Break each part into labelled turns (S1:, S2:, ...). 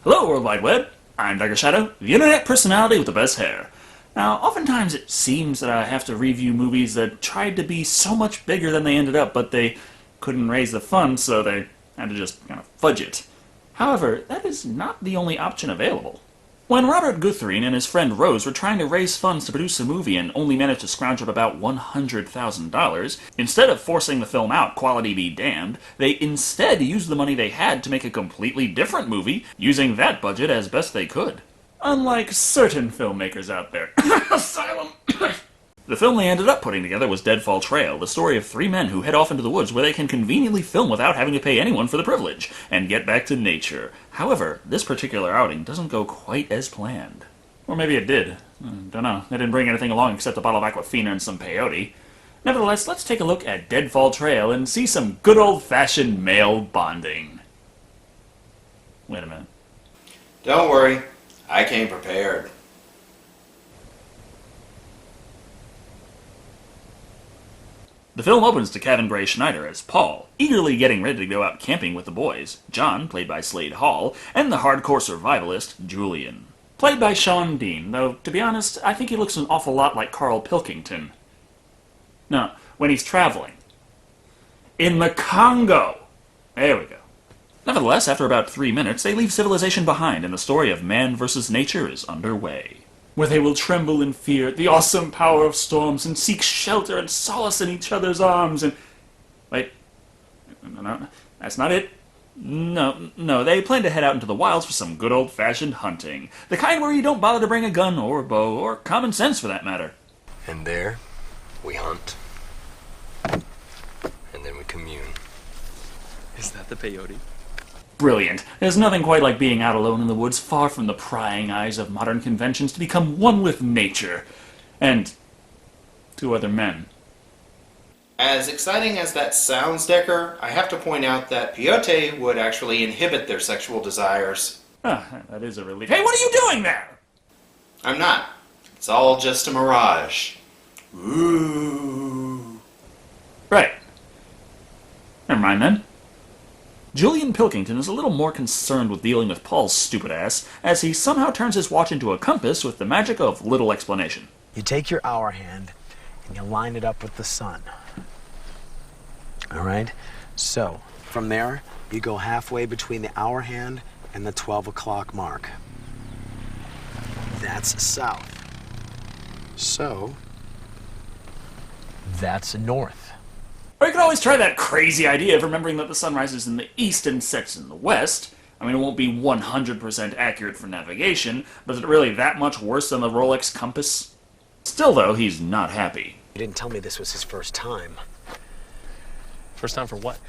S1: Hello, World Wide Web. I'm Dr. Shado, the internet personality with the best hair. Now, oftentimes it seems that I have to review movies that tried to be so much bigger than they ended up, but they couldn't raise the funds, so they had to just kind of fudge it. However, that is not the only option available. When Robert Guthrie and his friend Rose were trying to raise funds to produce a movie and only managed to scrounge up about $100,000, instead of forcing the film out, quality be damned, they instead used the money they had to make a completely different movie, using that budget as best they could. Unlike certain filmmakers out there. Asylum! The film they ended up putting together was Deadfall Trail, the story of three men who head off into the woods where they can conveniently film without having to pay anyone for the privilege, and get back to nature. However, this particular outing doesn't go quite as planned. Or maybe it did. Don't know. They didn't bring anything along except a bottle of Aquafina and some peyote. Nevertheless, let's take a look at Deadfall Trail and see some good old-fashioned male bonding. Wait a minute.
S2: Don't worry, I came prepared.
S1: The film opens to Kevin Gray Schneider as Paul, eagerly getting ready to go out camping with the boys, John, played by Slade Hall, and the hardcore survivalist, Julian, played by Sean Dean, though, to be honest, I think he looks an awful lot like Carl Pilkington. No, when he's traveling. In the Congo! There we go. Nevertheless, after about 3 minutes, they leave civilization behind, and the story of man versus nature is underway, where they will tremble in fear at the awesome power of storms and seek shelter and solace in each other's arms and... Wait. No, that's not it. No, they plan to head out into the wilds for some good old-fashioned hunting. The kind where you don't bother to bring a gun or a bow, or common sense for that matter.
S3: And there, we hunt. And then we commune.
S4: Is that the peyote?
S1: Brilliant. There's nothing quite like being out alone in the woods, far from the prying eyes of modern conventions, to become one with nature. And two other men.
S2: As exciting as that sounds, Decker, I have to point out that peyote would actually inhibit their sexual desires.
S1: Ah, that is a relief. Hey, what are you doing there?
S2: I'm not. It's all just a mirage. Ooh.
S1: Right. Never mind then. Julian Pilkington is a little more concerned with dealing with Paul's stupid ass, as he somehow turns his watch into a compass with the magic of little explanation.
S5: You take your hour hand and you line it up with the sun. Alright? So, from there, you go halfway between the hour hand and the 12 o'clock mark. That's south. So, that's north.
S1: Or you could always try that crazy idea of remembering that the sun rises in the east and sets in the west. I mean, it won't be 100% accurate for navigation, but is it really that much worse than the Rolex compass? Still, though, he's not happy.
S5: You didn't tell me this was his first time.
S4: First time for what?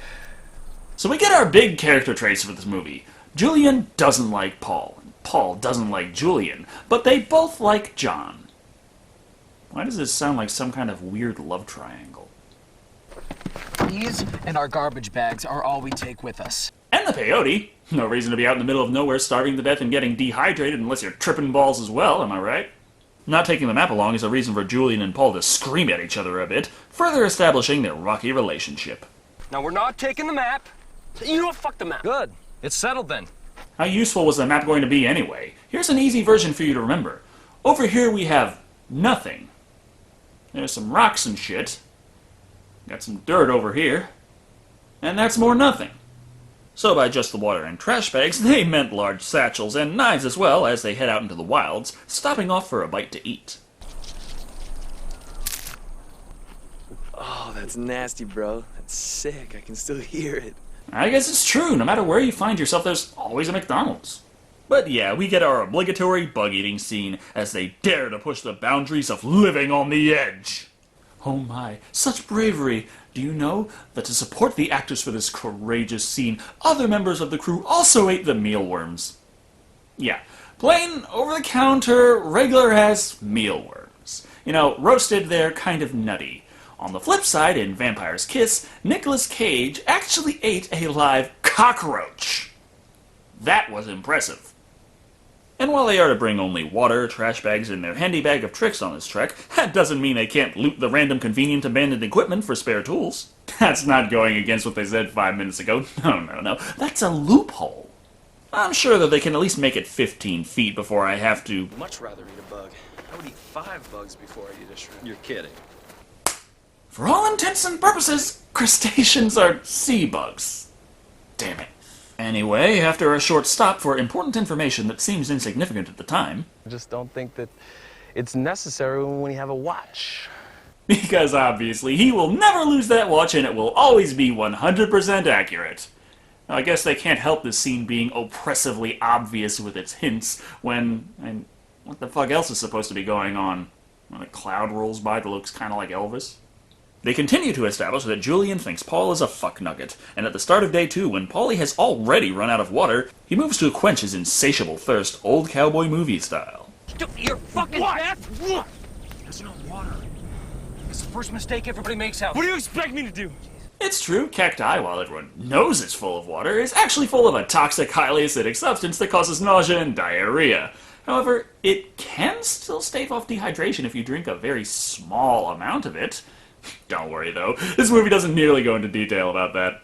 S1: So we get our big character traits for this movie. Julian doesn't like Paul, and Paul doesn't like Julian, but they both like John. Why does this sound like some kind of weird love triangle?
S5: These and our garbage bags are all we take with us.
S1: And the peyote. No reason to be out in the middle of nowhere starving to death and getting dehydrated unless you're tripping balls as well, am I right? Not taking the map along is a reason for Julian and Paul to scream at each other a bit, further establishing their rocky relationship.
S4: Now we're not taking the map. You know what? Fuck the map. Good. It's settled then.
S1: How useful was the map going to be anyway? Here's an easy version for you to remember. Over here we have nothing. There's some rocks and shit. Got some dirt over here. And that's more nothing. So by just the water and trash bags, they meant large satchels and knives as well as they head out into the wilds, stopping off for a bite to eat.
S4: Oh, that's nasty, bro. That's sick. I can still hear it.
S1: I guess it's true. No matter where you find yourself, there's always a McDonald's. But yeah, we get our obligatory bug-eating scene as they dare to push the boundaries of living on the edge. Oh my, such bravery! Do you know that to support the actors for this courageous scene, other members of the crew also ate the mealworms? Yeah, plain, over-the-counter, regular-ass mealworms. You know, roasted, they're kind of nutty. On the flip side, in Vampire's Kiss, Nicolas Cage actually ate a live cockroach. That was impressive. And while they are to bring only water, trash bags, and their handy bag of tricks on this trek, that doesn't mean they can't loot the random convenient abandoned equipment for spare tools. That's not going against what they said 5 minutes ago. No. That's a loophole. I'm sure that they can at least make it 15 feet before I have to...
S4: Much rather eat a bug. I would eat 5 bugs before I eat a shrimp.
S6: You're kidding.
S1: For all intents and purposes, crustaceans are sea bugs. Damn it. Anyway, after a short stop for important information that seems insignificant at the time...
S4: I just don't think that it's necessary when you have a watch.
S1: Because obviously he will never lose that watch and it will always be 100% accurate. I guess they can't help this scene being oppressively obvious with its hints when... And what the fuck else is supposed to be going on? When a cloud rolls by that looks kind of like Elvis? They continue to establish that Julian thinks Paul is a fuck nugget, and at the start of day 2, when Paulie has already run out of water, he moves to quench his insatiable thirst, old cowboy movie style.
S7: You're fucking fat! What? There's no water. It's the first mistake everybody makes out.
S4: What do you expect me to do?
S1: It's true, cacti, while everyone knows it's full of water, is actually full of a toxic, highly acidic substance that causes nausea and diarrhea. However, it can still stave off dehydration if you drink a very small amount of it. Don't worry, though. This movie doesn't nearly go into detail about that.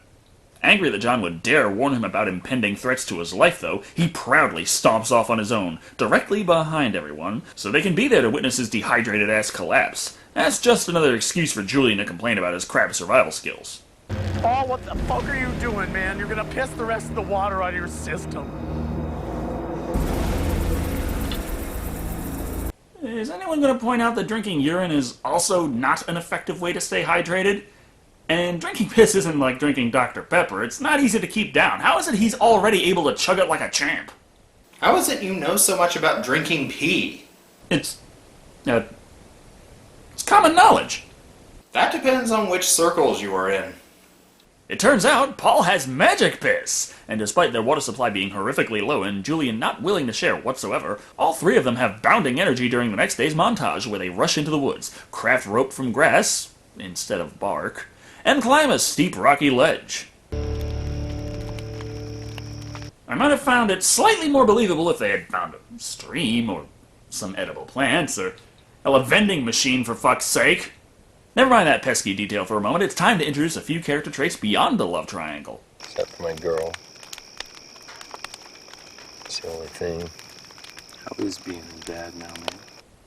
S1: Angry that John would dare warn him about impending threats to his life, though, he proudly stomps off on his own, directly behind everyone, so they can be there to witness his dehydrated ass collapse. That's just another excuse for Julian to complain about his crap survival skills.
S8: Paul, what the fuck are you doing, man? You're gonna piss the rest of the water out of your system.
S1: Is anyone going to point out that drinking urine is also not an effective way to stay hydrated? And drinking piss isn't like drinking Dr. Pepper. It's not easy to keep down. How is it he's already able to chug it like a champ?
S2: How is it you know so much about drinking pee?
S1: It's common knowledge.
S2: That depends on which circles you are in.
S1: It turns out Paul has magic piss, and despite their water supply being horrifically low and Julian not willing to share whatsoever, all 3 of them have bounding energy during the next day's montage where they rush into the woods, craft rope from grass, instead of bark, and climb a steep rocky ledge. I might have found it slightly more believable if they had found a stream, or some edible plants, or a vending machine for fuck's sake. Never mind that pesky detail for a moment, it's time to introduce a few character traits beyond the love triangle.
S3: Except for my girl. It's the only thing.
S4: How is being a dad now, man?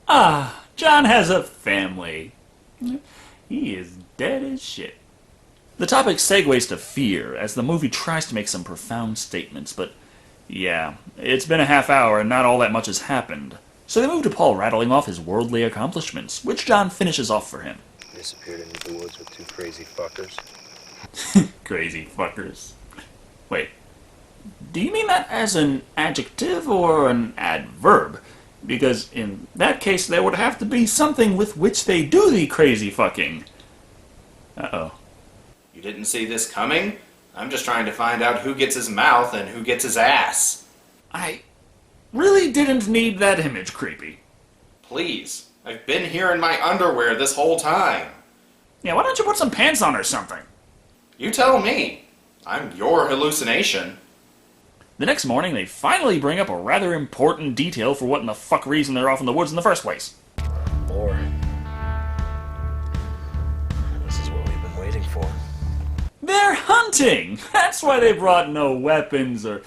S1: Ah, John has a family. He is dead as shit. The topic segues to fear, as the movie tries to make some profound statements, but yeah, it's been a half hour and not all that much has happened. So they move to Paul rattling off his worldly accomplishments, which John finishes off for him.
S3: Disappeared into the woods with 2 crazy fuckers.
S1: Crazy fuckers. Wait, do you mean that as an adjective or an adverb? Because in that case there would have to be something with which they do the crazy fucking. Uh-oh.
S2: You didn't see this coming? I'm just trying to find out who gets his mouth and who gets his ass.
S1: I really didn't need that image, creepy.
S2: Please. I've been here in my underwear this whole time.
S1: Yeah, why don't you put some pants on or something?
S2: You tell me. I'm your hallucination.
S1: The next morning, they finally bring up a rather important detail for what in the fuck reason they're off in the woods in the first place.
S3: More. This is what we've been waiting for.
S1: They're hunting! That's why they brought no weapons or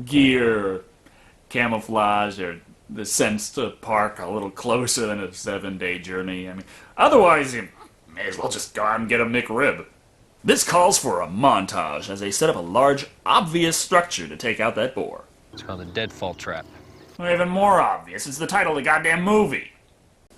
S1: gear or camouflage or the sense to park a little closer than a 7-day journey. I mean, otherwise you may as well just go out and get a McRib. This calls for a montage as they set up a large, obvious structure to take out that boar.
S6: It's called the Deadfall Trap.
S1: Or even more obvious, it's the title of the goddamn movie.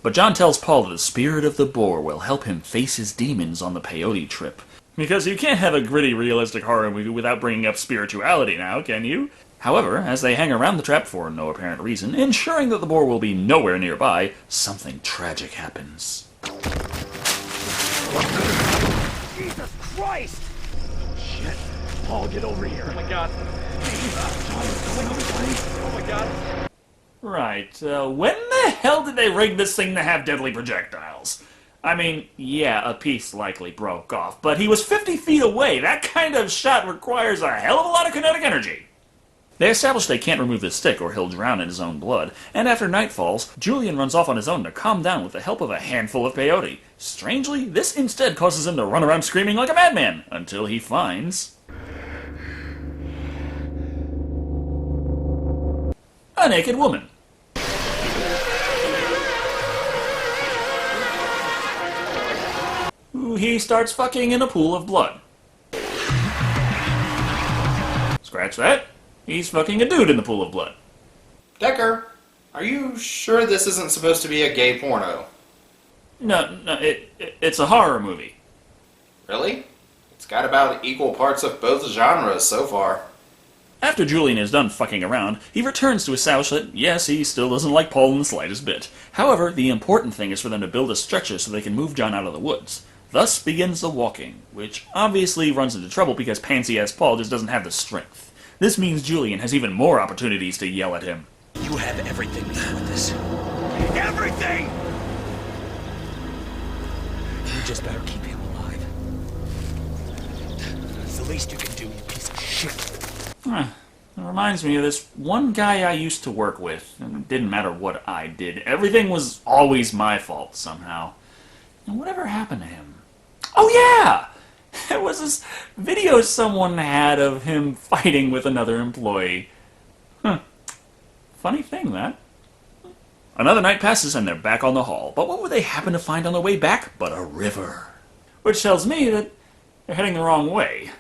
S1: But John tells Paul that the spirit of the boar will help him face his demons on the peyote trip. Because you can't have a gritty, realistic horror movie without bringing up spirituality now, can you? However, as they hang around the trap for no apparent reason, ensuring that the boar will be nowhere nearby, something tragic happens.
S8: Jesus Christ! Shit. Paul, get over here. Oh my god. Oh my god.
S1: Right, when the hell did they rig this thing to have deadly projectiles? I mean, yeah, a piece likely broke off, but he was 50 feet away. That kind of shot requires a hell of a lot of kinetic energy. They establish they can't remove the stick or he'll drown in his own blood, and after night falls, Julian runs off on his own to calm down with the help of a handful of peyote. Strangely, this instead causes him to run around screaming like a madman, until he finds... a naked woman. Who he starts fucking in a pool of blood. Scratch that. He's fucking a dude in the pool of blood.
S2: Decker, are you sure this isn't supposed to be a gay porno?
S1: No, it's a horror movie.
S2: Really? It's got about equal parts of both genres so far.
S1: After Julian is done fucking around, he returns to establish that, yes, he still doesn't like Paul in the slightest bit. However, the important thing is for them to build a stretcher so they can move John out of the woods. Thus begins the walking, which obviously runs into trouble because pansy-ass Paul just doesn't have the strength. This means Julian has even more opportunities to yell at him.
S8: You have everything to do with this. Everything! You just better keep him alive. It's the least you can do, you piece of shit.
S1: It reminds me of this one guy I used to work with, and it didn't matter what I did. Everything was always my fault somehow. And whatever happened to him? Oh yeah! There was this video someone had of him fighting with another employee. Funny thing, that. Another night passes and they're back on the haul. But what would they happen to find on the way back but a river? Which tells me that they're heading the wrong way.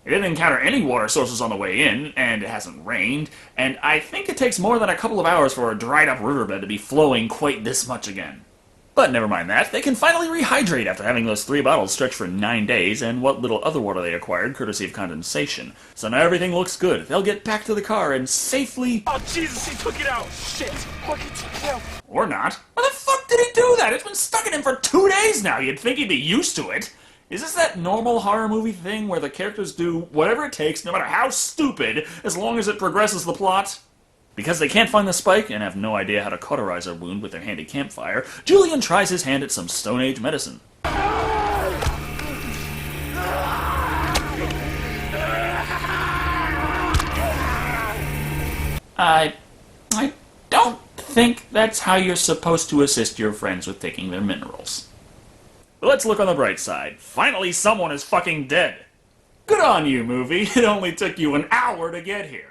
S1: They didn't encounter any water sources on the way in, and it hasn't rained, and I think it takes more than a couple of hours for a dried-up riverbed to be flowing quite this much again. But never mind that, they can finally rehydrate after having those 3 bottles stretch for 9 days, and what little other water they acquired courtesy of condensation. So now everything looks good. They'll get back to the car and safely...
S8: Oh, Jesus, he took it out! Shit! Fuck, he took it out!
S1: Or not. Why the fuck did he do that? It's been stuck in him for 2 days now. You'd think he'd be used to it. Is this that normal horror movie thing where the characters do whatever it takes, no matter how stupid, as long as it progresses the plot? Because they can't find the spike and have no idea how to cauterize a wound with their handy campfire, Julian tries his hand at some Stone Age medicine. I don't think that's how you're supposed to assist your friends with taking their minerals. But let's look on the bright side. Finally, someone is fucking dead. Good on you, movie. It only took you an hour to get here.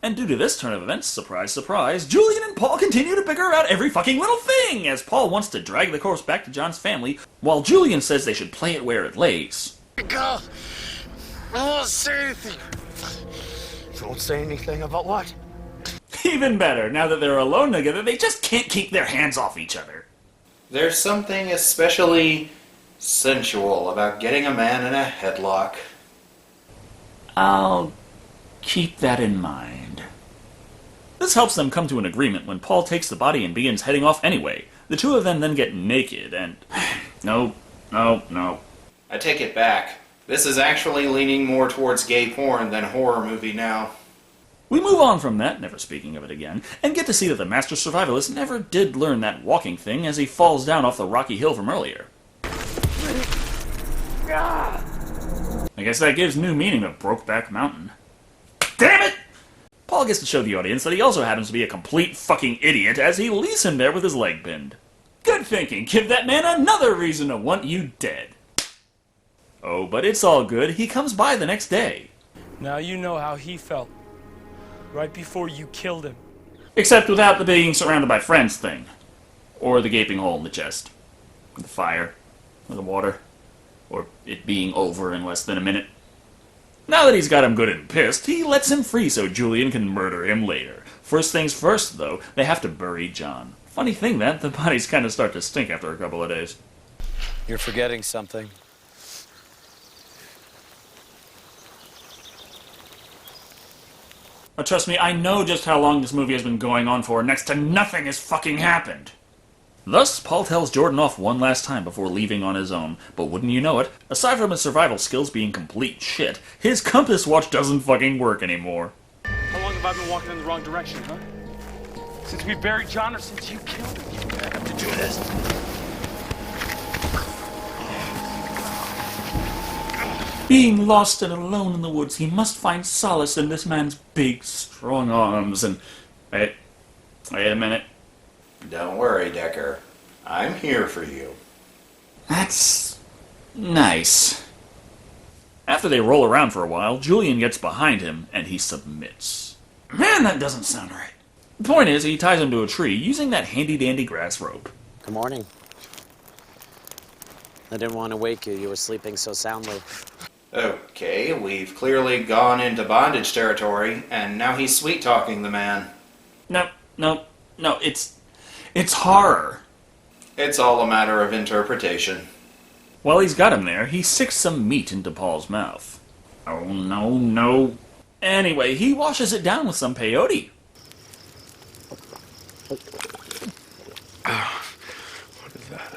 S1: And due to this turn of events, surprise, surprise, Julian and Paul continue to bicker about every fucking little thing, as Paul wants to drag the corpse back to John's family, while Julian says they should play it where it lays.
S5: Go! I won't say anything. Don't say anything about what?
S1: Even better, now that they're alone together, they just can't keep their hands off each other.
S2: There's something especially sensual about getting a man in a headlock.
S1: I'll keep that in mind. This helps them come to an agreement when Paul takes the body and begins heading off anyway. The two of them then get naked and... No.
S2: I take it back. This is actually leaning more towards gay porn than horror movie now.
S1: We move on from that, never speaking of it again, and get to see that the master survivalist never did learn that walking thing as he falls down off the rocky hill from earlier. I guess that gives new meaning to Brokeback Mountain. Damn it! Paul gets to show the audience that he also happens to be a complete fucking idiot as he leaves him there with his leg pinned. Good thinking, give that man another reason to want you dead. Oh, but it's all good, he comes by the next day.
S6: Now you know how he felt. Right before you killed him.
S1: Except without the being surrounded by friends thing. Or the gaping hole in the chest. Or the fire. Or the water. Or it being over in less than a minute. Now that he's got him good and pissed, he lets him free so Julian can murder him later. First things first, though, they have to bury John. Funny thing that, the bodies kind of start to stink after a couple of days.
S5: You're forgetting something.
S1: But trust me, I know just how long this movie has been going on for. Next to nothing has fucking happened. Thus, Paul tells Jordan off one last time before leaving on his own. But wouldn't you know it, aside from his survival skills being complete shit, his compass watch doesn't fucking work anymore.
S6: How long have I been walking in the wrong direction, huh? Since we buried John or since you killed him? I have to do this.
S1: Being lost and alone in the woods, he must find solace in this man's big, strong arms and... Wait a minute.
S2: Don't worry, Decker. I'm here for you.
S1: That's... nice. After they roll around for a while, Julian gets behind him, and he submits. Man, that doesn't sound right. The point is, he ties him to a tree using that handy-dandy grass rope.
S5: Good morning. I didn't want to wake you. You were sleeping so soundly.
S2: Okay, we've clearly gone into bondage territory, and now he's sweet-talking the man.
S1: No, it's horror.
S2: It's all a matter of interpretation.
S1: While he's got him there, he sticks some meat into Paul's mouth. Oh, no. Anyway, he washes it down with some peyote.
S3: What is that?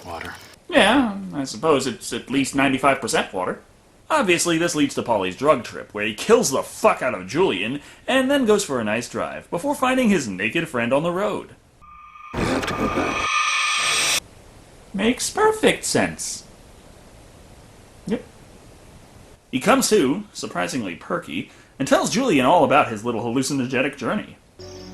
S5: Water.
S1: Yeah, I suppose it's at least 95% water. Obviously, this leads to Paulie's drug trip, where he kills the fuck out of Julian, and then goes for a nice drive, before finding his naked friend on the road.
S3: You have to go back.
S1: Makes perfect sense. Yep. He comes to, surprisingly perky, and tells Julian all about his little hallucinogenic journey.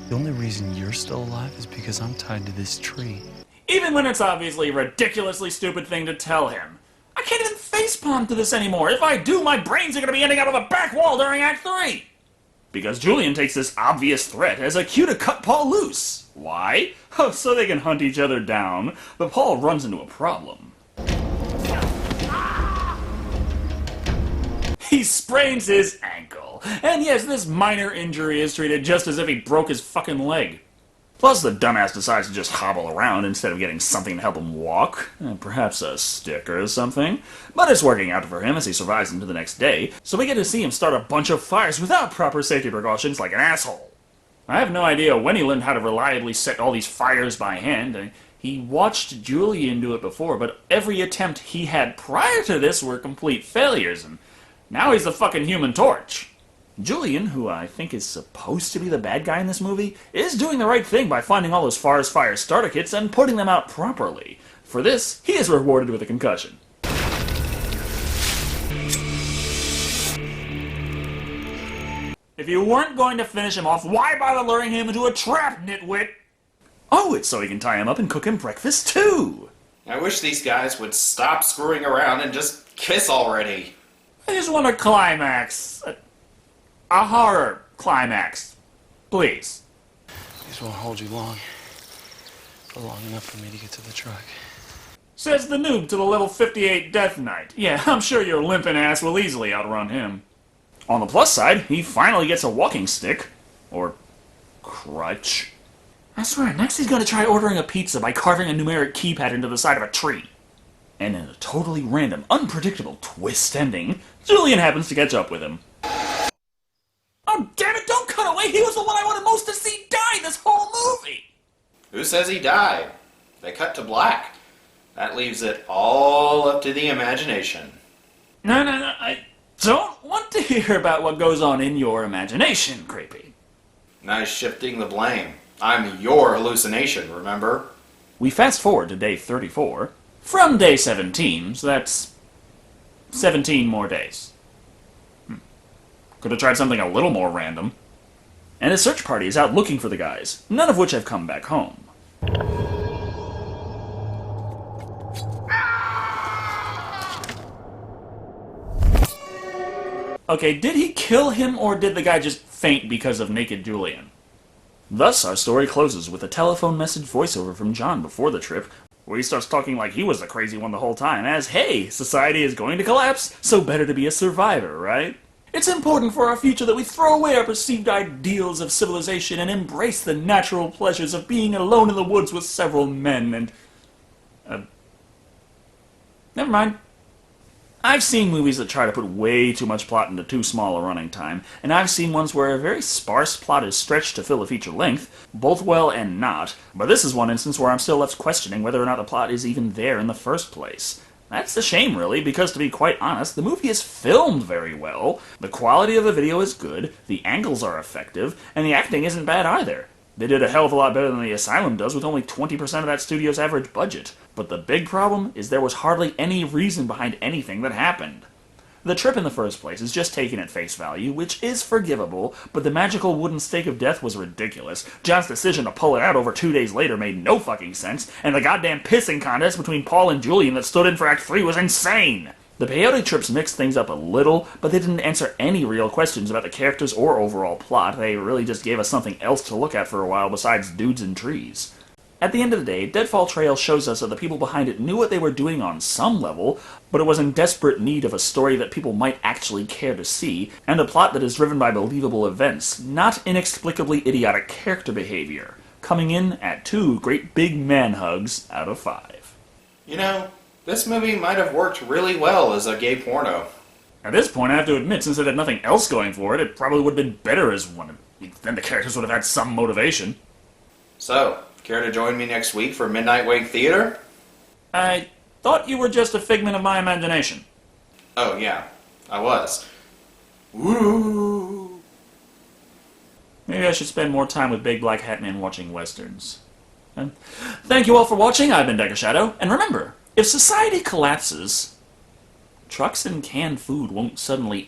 S9: The only reason you're still alive is because I'm tied to this tree.
S1: Even when it's obviously a ridiculously stupid thing to tell him. I can't even facepalm to this anymore. If I do, my brains are going to be ending out of a back wall during Act 3. Because Julian takes this obvious threat as a cue to cut Paul loose. Why? Oh, so they can hunt each other down. But Paul runs into a problem. He sprains his ankle. And yes, this minor injury is treated just as if he broke his fucking leg. Plus, the dumbass decides to just hobble around instead of getting something to help him walk. Perhaps a stick or something. But it's working out for him as he survives into the next day, so we get to see him start a bunch of fires without proper safety precautions like an asshole. I have no idea when he learned how to reliably set all these fires by hand. He watched Julian do it before, but every attempt he had prior to this were complete failures, and now he's the fucking Human Torch. Julian, who I think is supposed to be the bad guy in this movie, is doing the right thing by finding all those forest fire starter kits and putting them out properly. For this, he is rewarded with a concussion. If you weren't going to finish him off, why bother luring him into a trap, nitwit? Oh, it's so he can tie him up and cook him breakfast too!
S2: I wish these guys would stop screwing around and just kiss already.
S1: I just want a climax. A horror climax. Please.
S9: These won't hold you long. But long enough for me to get to the truck.
S1: Says the noob to the level 58 Death Knight. Yeah, I'm sure your limping ass will easily outrun him. On the plus side, he finally gets a walking stick. Or crutch. I swear, next he's gonna try ordering a pizza by carving a numeric keypad into the side of a tree. And in a totally random, unpredictable twist ending, Julian happens to catch up with him. Oh, damn it, don't cut away! He was the one I wanted most to see die this whole movie!
S2: Who says he died? They cut to black. That leaves it all up to the imagination.
S1: No, I don't want to hear about what goes on in your imagination, Creepy.
S2: Nice shifting the blame. I'm your hallucination, remember?
S1: We fast forward to day 34, from day 17, so that's 17 more days. Could have tried something a little more random. And a search party is out looking for the guys, none of which have come back home. Okay, did he kill him, or did the guy just faint because of naked Julian? Thus, our story closes with a telephone message voiceover from John before the trip, where he starts talking like he was the crazy one the whole time, as, hey, society is going to collapse, so better to be a survivor, right? It's important for our future that we throw away our perceived ideals of civilization and embrace the natural pleasures of being alone in the woods with several men and... Never mind. I've seen movies that try to put way too much plot into too small a running time, and I've seen ones where a very sparse plot is stretched to fill a feature length, both well and not, but this is one instance where I'm still left questioning whether or not the plot is even there in the first place. That's a shame, really, because to be quite honest, the movie is filmed very well, the quality of the video is good, the angles are effective, and the acting isn't bad either. They did a hell of a lot better than The Asylum does with only 20% of that studio's average budget. But the big problem is there was hardly any reason behind anything that happened. The trip in the first place is just taken at face value, which is forgivable, but the magical wooden stake of death was ridiculous. John's decision to pull it out over 2 days later made no fucking sense, and the goddamn pissing contest between Paul and Julian that stood in for Act 3 was insane. The peyote trips mixed things up a little, but they didn't answer any real questions about the characters or overall plot. They really just gave us something else to look at for a while besides dudes and trees. At the end of the day, Deadfall Trail shows us that the people behind it knew what they were doing on some level, but it was in desperate need of a story that people might actually care to see, and a plot that is driven by believable events, not inexplicably idiotic character behavior, coming in at 2 great big man hugs out of 5.
S2: You know, this movie might have worked really well as a gay porno.
S1: At this point, I have to admit, since it had nothing else going for it, it probably would have been better as one. Then the characters would have had some motivation.
S2: So, care to join me next week for Midnight Wake Theater?
S1: I thought you were just a figment of my imagination.
S2: Oh, yeah, I was. Woo!
S1: Maybe I should spend more time with Big Black Hat Man watching westerns. Thank you all for watching. I've been Shado, and remember, if society collapses, trucks and canned food won't suddenly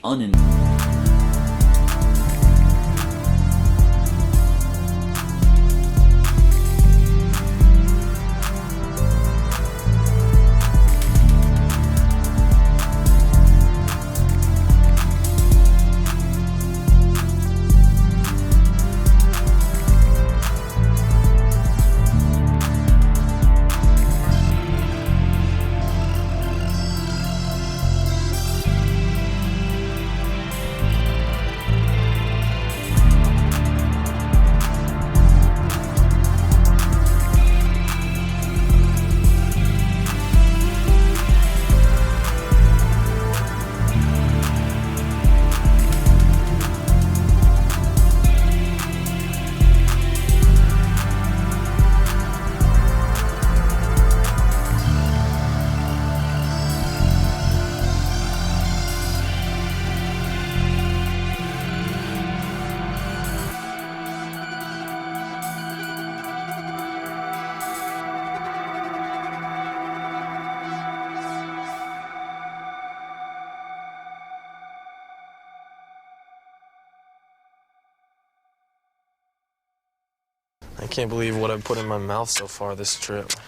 S9: I can't believe what I've put in my mouth so far this trip.